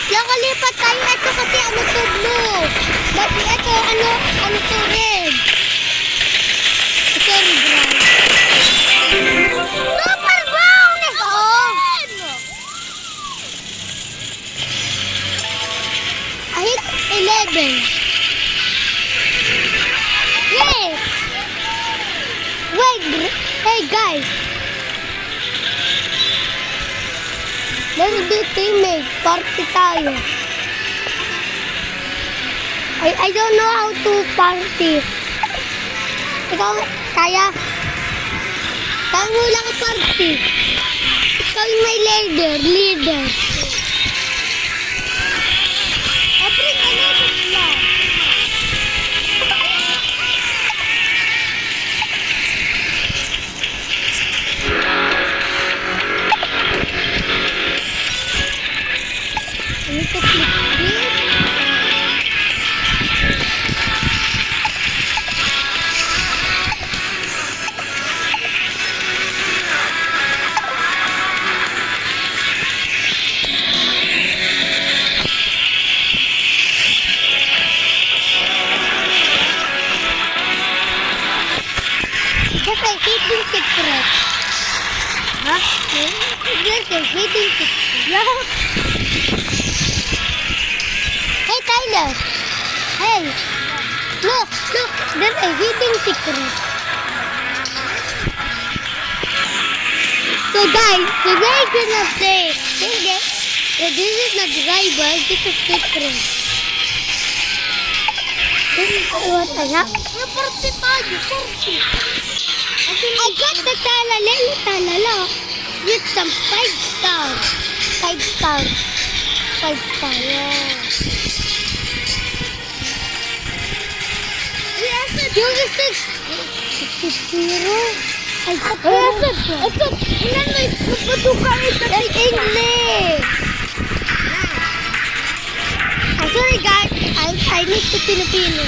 Nakalipat tayo ito kasi ano to blue. Kasi ito ano to red. Sorry brown. Super brown ito. I hit 11. Yay! Wait, hey guys. Let's do teammate. Party tayo. I don't know how to party. Ikaw, kaya? Kaya mo lang party. Ikaw yung may leader. Bring another flag. I need to click this. Yes, I hidden secret. Huh? Yes, I hidden secret. Yeah. Hey, Tyler. Hey. Look. There's a hidden secret. So guys, today we're gonna play. This is not rival, this is secret. This is what I have. Party tayo, party. I got the talala with some 5 star. 5 star. 5 star, yeah. Yung 6-0. I got the ilan mo magpatuka ito. That's English. I'm sorry guys, I need to Filipino.